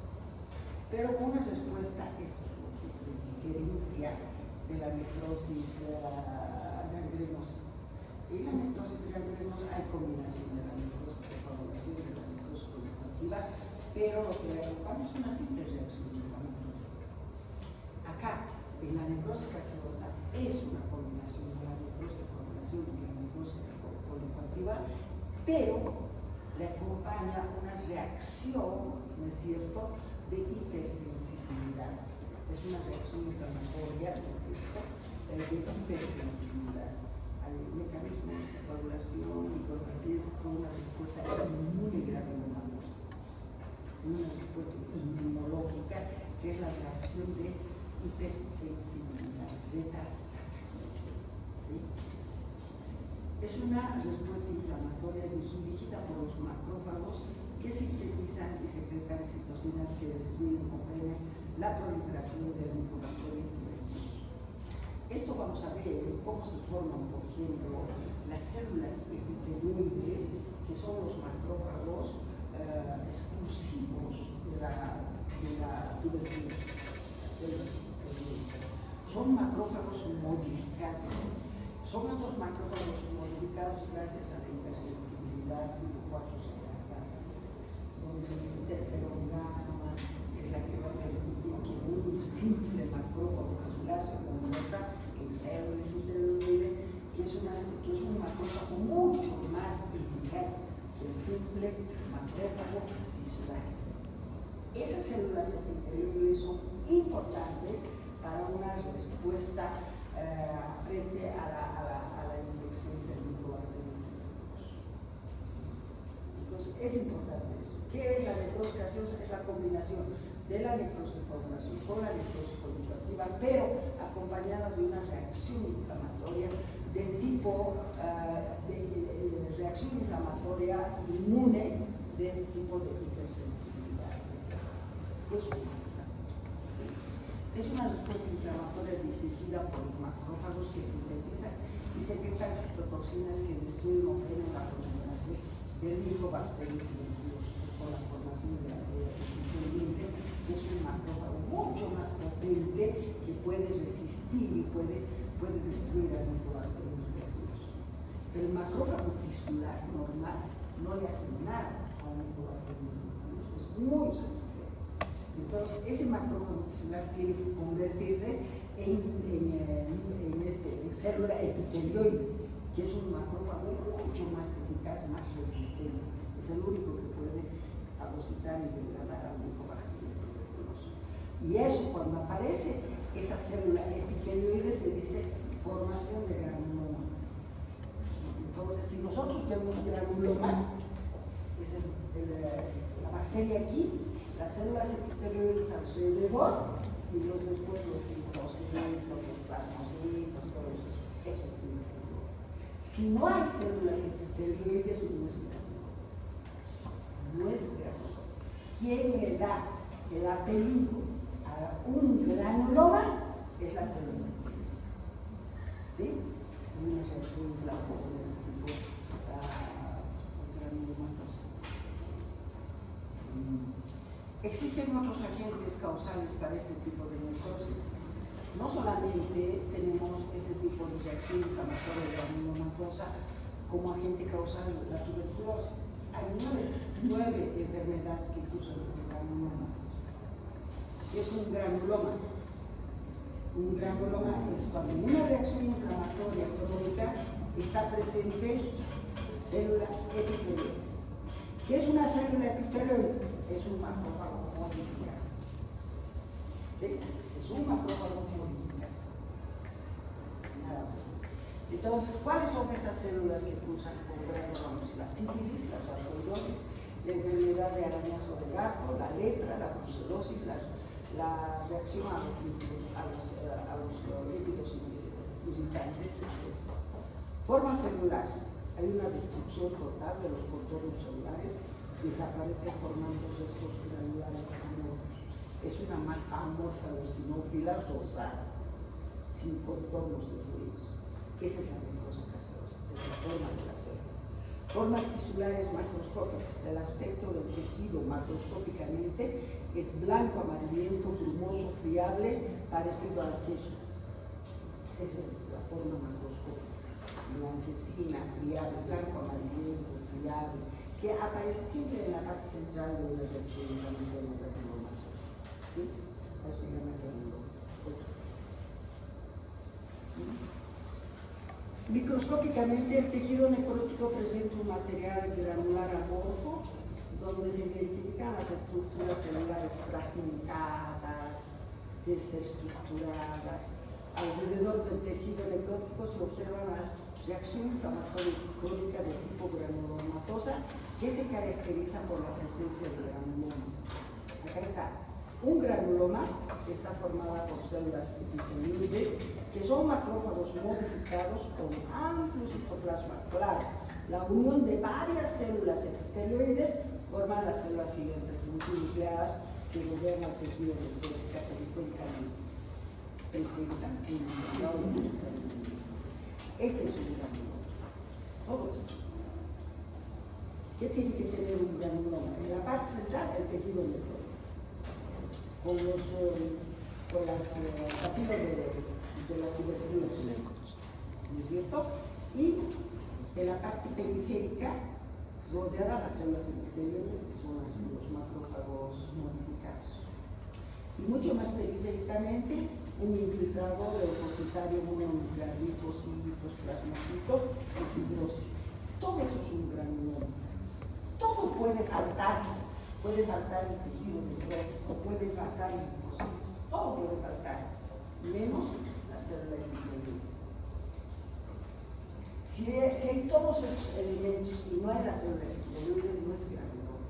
Pero con una respuesta, esto es lo que diferencia de la necrosis gangrenosa. En la necrosis gangrenosa hay combinación de la necrosis de coagulación y de la necrosis colicoactiva, pero lo que le acompaña es una simple reacción inflamatoria. Acá, en la necrosis gaseosa es una combinación de la necrosis de coagulación y la necrosis colicoactiva, pero le acompaña una reacción, ¿no es cierto?, de hipersensibilidad. Es una reacción inflamatoria, ¿no es cierto?, de hipersensibilidad. Hay mecanismos de coagulación y coagulación con una respuesta inmune granulosa, una respuesta inmunológica, que es la reacción de hipersensibilidad, zeta. ¿Sí? Es una respuesta inflamatoria dirigida por los macrófagos que sintetizan y secretan citocinas que destruyen o frenan la proliferación del micobacterio tuberculoso. Esto vamos a ver cómo se forman, por ejemplo, las células epitelioides, que son los macrófagos exclusivos de la tuberculosis. modificados. Son estos macrófagos modificados gracias a la hipersensibilidad tipo 4 segregada, donde el interferón-gamma es la que va a permitir que un simple macrófago tisular se convierta en célula epitelioide, que es un macrófago mucho más eficaz que el simple macrófago tisular. Esas células epitelioides son importantes para una respuesta frente a la infección del micobacterium. Entonces, es importante esto. ¿Qué es la necrosis gaseosa? Es la combinación de la necrosis por coagulación con la necrosis conjugativa, pero acompañada de una reacción inflamatoria de tipo reacción inflamatoria inmune del tipo de hipersensibilidad. Eso es importante. ¿Sí? Es una respuesta inflamatoria dirigida por los macrófagos que sintetizan y secretan citotoxinas que destruyen o frenan la proliferación del micobacterium por la formación de la célula epitelioide, que es un macrófago mucho más potente que puede resistir y puede destruir al micobacterium tuberculoso. El macrófago tisular normal no le hace nada al micobacterium tuberculoso, es muy resistente. Entonces, ese macrófago tisular tiene que convertirse en célula epitelioide, que es un macrófago mucho más eficaz, más resistente. Es el único que puede fagocitar y degradar al micobacterium tuberculoso. Y eso, cuando aparece esa célula epitelioide, se dice formación de granuloma. Entonces, si nosotros vemos granulomas, es la bacteria aquí, las células epitelioides alrededor y después los linfocitos, los plasmocitos, todo eso. Eso es un granuloma. Si no hay células epitelioides, no es granuloma. No es granuloma. ¿Quién le da el apellido a un granuloma? Es la célula epitelioide. ¿Sí? Una reacción inflamatoria de tipo granulomatosa. Existen otros agentes causales para este tipo de necrosis. No solamente tenemos este tipo de reacción inflamatoria granulomatosa como agente causal de la tuberculosis. Hay nueve enfermedades que causan granulomas. ¿Qué es un granuloma? Un granuloma es cuando una reacción inflamatoria crónica está presente célula epitelioide. ¿Qué es una célula epitelioide? Es un macrófago modificado. ¿Sí? Es un macrófago modificado. Nada más. Entonces, ¿cuáles son estas células que cursan con granulomas? La sífilis, la sarcoidosis, la enfermedad de arañazo de gato, la lepra, la brucelosis, la reacción a los lípidos irritantes, etc. Formas celulares. Hay una destrucción total de los contornos celulares, desaparecen formando restos granulares amorfos. Es una masa amorfa eosinófila rosada, sin contornos de fluidos. Esa es la necrosis gaseosa, es la forma de la célula. Formas tisulares macroscópicas. El aspecto del tejido macroscópicamente es blanco, amarillento, grumoso, friable, parecido al queso. Esa es la forma macroscópica. Blanquecina, friable, blanco, amarillento, friable, que aparece siempre en la parte central de una reacción granulomatosa. ¿Sí? Eso se llama granulomas. Microscópicamente, el tejido necrótico presenta un material granular amorfo donde se identifican las estructuras celulares fragmentadas, desestructuradas. Alrededor del tejido necrótico se observa la reacción inflamatoria crónica de tipo granulomatosa que se caracteriza por la presencia de granulomas. Acá está. Un granuloma está formada por células epitelioides que son macrófagos modificados con amplio citoplasma. Claro, la unión de varias células epitelioides forman las células siguientes multinucleadas que gobiernan el tejido necrótico periféricamente. Presentan un granuloma. Este es un granuloma. Todo esto. ¿Qué tiene que tener un granuloma? En la parte central, el tejido necrótico. Con los vacilos de la tuberculina, ¿no es cierto? Y en la parte periférica, rodeada las células epiteliales, que son los macrófagos modificados. Y mucho más periféricamente, un infiltrado leucocitario mononuclear, linfocitos, plasmocitos y fibrosis. Todo eso es un granuloma. Todo puede faltar el tejido necrótico, puede faltar los linfocitos, todo puede faltar, menos la célula epitelial. Si hay todos esos elementos y no hay la célula epitelial, no es granuloma.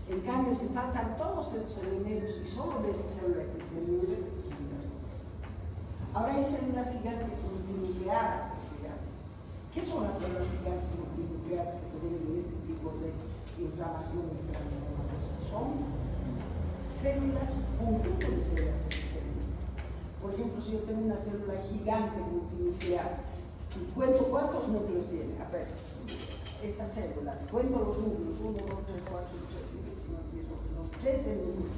En cambio, si faltan todos esos elementos y solo ves la célula epitelial, es un granuloma. Ahora hay células gigantes multinucleadas que se llaman. ¿Qué son las células gigantes multinucleadas que se ven en este tipo de inflamaciones granulomatosas? Son células, conjunto de células epiteliales. Por ejemplo, si yo tengo una célula gigante multinuclear y cuento cuántos núcleos tiene, a ver, esta célula, cuento los núcleos, 1, 2, 3, 4, 5, 6, 7, 8, 9, 10, 11, 13 núcleos.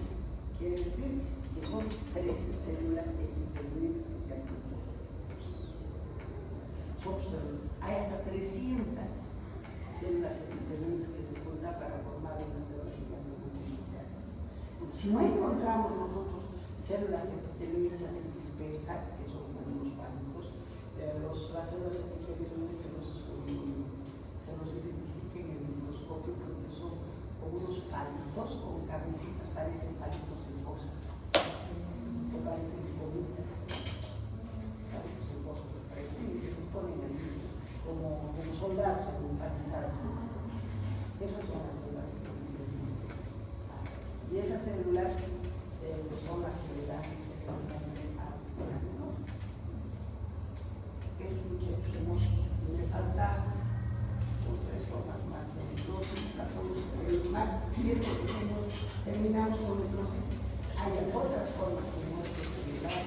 Quiere decir que son 13 células epiteliales que se han juntado. Hay hasta 300 células epiteliales que se juntan para formar una célula gigante multinuclear. Si no encontramos nosotros células epiteliales dispersas, que son como los palitos, las células epiteliales se los identifiquen en el microscopio porque son como unos palitos con cabecitas, parecen palitos de fósforo, o parecen gomitas. Y se disponen así, como soldados empanizados. Esas son las células epiteliales. Y esas células son las que le dan al granuloma. Estos muchachos me falta son 3 formas más de necrosis, el más bien terminamos con necrosis. Hay otras formas de muerte celular,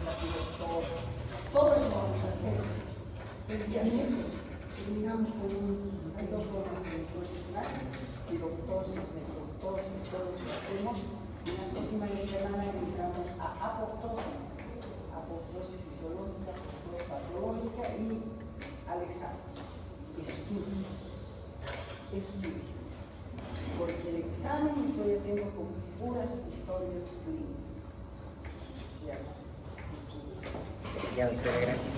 la tuberculosis, todo eso vamos a hacer. El día miércoles terminamos hay 2 formas de necrosis más, piroptosis, necroptosis, todo eso lo hacemos. Y la próxima semana entramos a apoptosis fisiológica, apoptosis patológica y al examen. Estudio. Porque el examen estoy haciendo con puras historias clínicas. Ya está. Estudio. Ya, doctora, gracias.